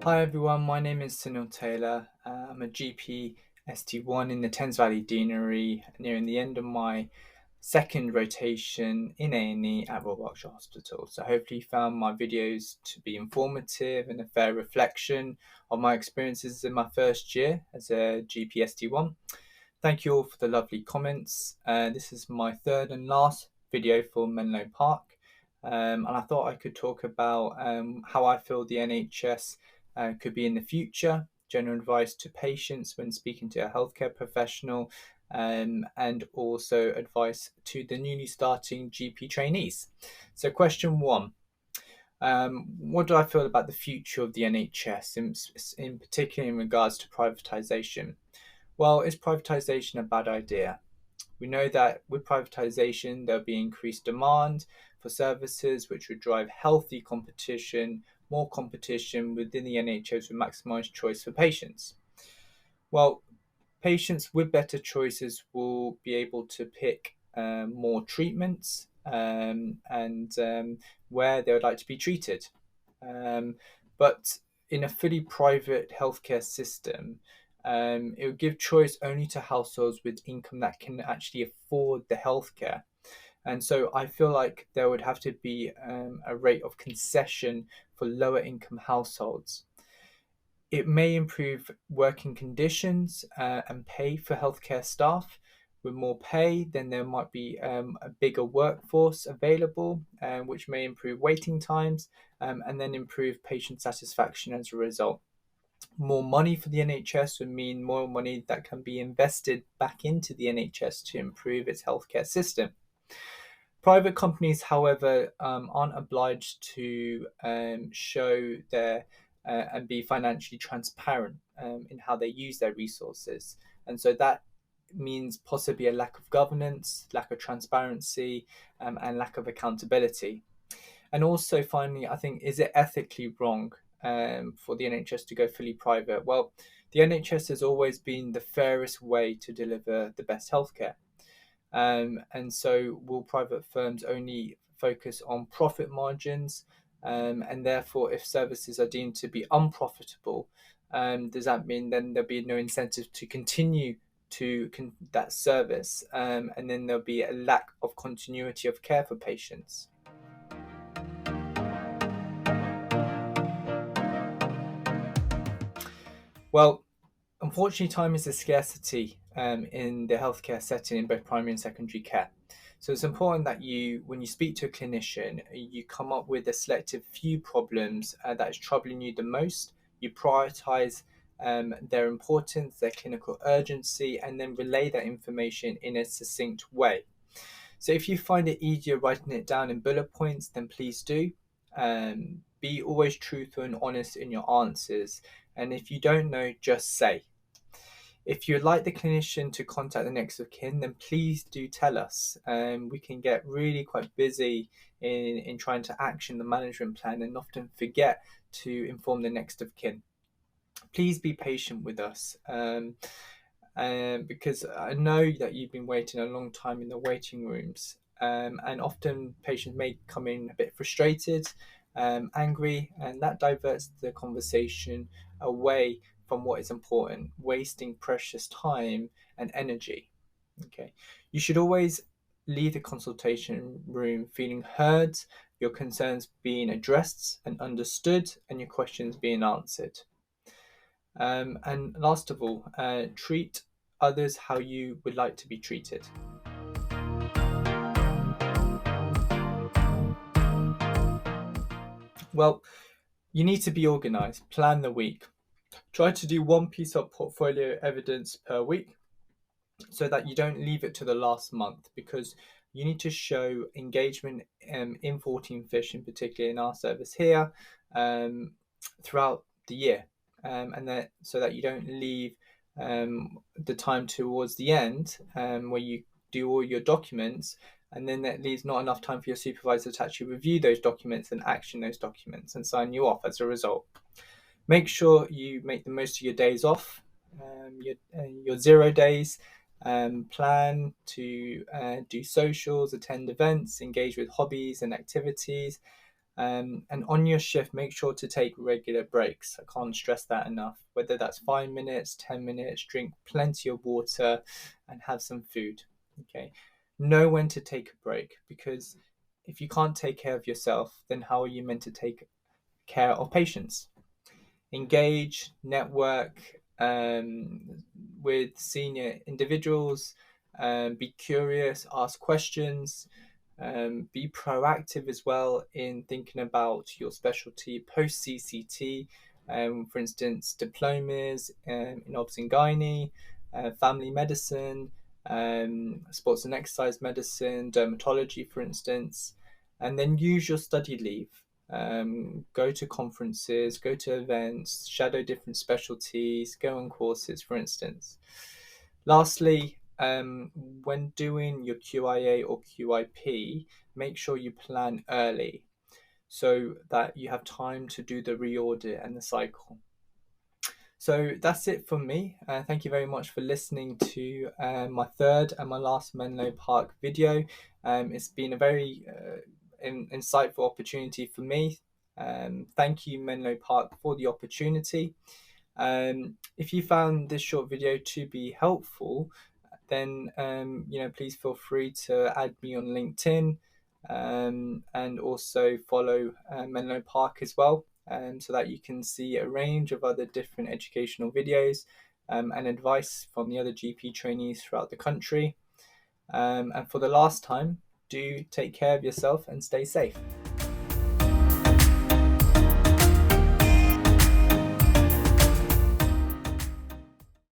Hi everyone, my name is Sunil Tailor. I'm a GP ST1 in the Thames Valley Deanery, nearing the end of my second rotation in A&E at Royal Berkshire Hospital. So hopefully you found my videos to be informative and a fair reflection of my experiences in my first year as a GP ST1. Thank you all for the lovely comments. This is my third and last video for Menlo Park. And I thought I could talk about how I feel the NHS could be in the future, general advice to patients when speaking to a healthcare professional, and also advice to the newly starting GP trainees. So question one, what do I feel about the future of the NHS, in particular in regards to privatisation? Well, is privatisation a bad idea? We know that with privatisation, there'll be increased demand for services, which would drive healthy competition, more competition within the NHS with maximised choice for patients. Well, patients with better choices will be able to pick more treatments and where they would like to be treated. But in a fully private healthcare system, it would give choice only to households with income that can actually afford the healthcare. And so I feel like there would have to be a rate of concession for lower income households. It may improve working conditions and pay for healthcare staff. With more pay, then there might be a bigger workforce available, which may improve waiting times and then improve patient satisfaction as a result. More money for the NHS would mean more money that can be invested back into the NHS to improve its healthcare system. Private companies, however, aren't obliged to show their and be financially transparent in how they use their resources. And so that means possibly a lack of governance, lack of transparency, and lack of accountability. And also, finally, I think, is it ethically wrong for the NHS to go fully private? Well, the NHS has always been the fairest way to deliver the best healthcare. And so will private firms only focus on profit margins? And therefore, if services are deemed to be unprofitable, does that mean then there'll be no incentive to continue that service? And then there'll be a lack of continuity of care for patients. Well, unfortunately, time is a scarcity in the healthcare setting in both primary and secondary care. So it's important that when you speak to a clinician, you come up with a selective few problems that is troubling you the most. You prioritize their importance, their clinical urgency, and then relay that information in a succinct way. So if you find it easier writing it down in bullet points, then please do. Be always truthful and honest in your answers. And if you don't know, just say. If you'd like the clinician to contact the next of kin, then please do tell us. We can get really quite busy in trying to action the management plan and often forget to inform the next of kin. Please be patient with us because I know that you've been waiting a long time in the waiting rooms. And often patients may come in a bit frustrated, angry, and that diverts the conversation away from what is important, wasting precious time and energy. Okay, you should always leave the consultation room feeling heard, your concerns being addressed and understood, and your questions being answered. And last of all, treat others how you would like to be treated. Well, you need to be organized, plan the week. Try to do one piece of portfolio evidence per week so that you don't leave it to the last month, because you need to show engagement in 14 fish, in particular in our service here, throughout the year. And that so that you don't leave the time towards the end where you do all your documents, and then that leaves not enough time for your supervisor to actually review those documents and action those documents and sign you off as a result. Make sure you make the most of your days off, your 0 days. Plan to do socials, attend events, engage with hobbies and activities, And on your shift, make sure to take regular breaks. I can't stress that enough. Whether that's 5 minutes, 10 minutes, drink plenty of water and have some food. Okay. Know when to take a break, because if you can't take care of yourself, then how are you meant to take care of patients? Engage, network with senior individuals, be curious, ask questions, be proactive as well in thinking about your specialty post CCT. For instance, diplomas in obs and gynae, family medicine, sports and exercise medicine, dermatology, for instance, and then use your study leave. Go to conferences, go to events, shadow different specialties, go on courses, for instance. Lastly, when doing your QIA or QIP, make sure you plan early so that you have time to do the reaudit and the cycle. So that's it from me. Thank you very much for listening to my third and my last Menlo Park video. It's been a very insightful opportunity for me. Thank you, Menlo Park, for the opportunity. If you found this short video to be helpful, then please feel free to add me on LinkedIn, and also follow Menlo Park as well, so that you can see a range of other different educational videos and advice from the other GP trainees throughout the country. And for the last time, do take care of yourself and stay safe.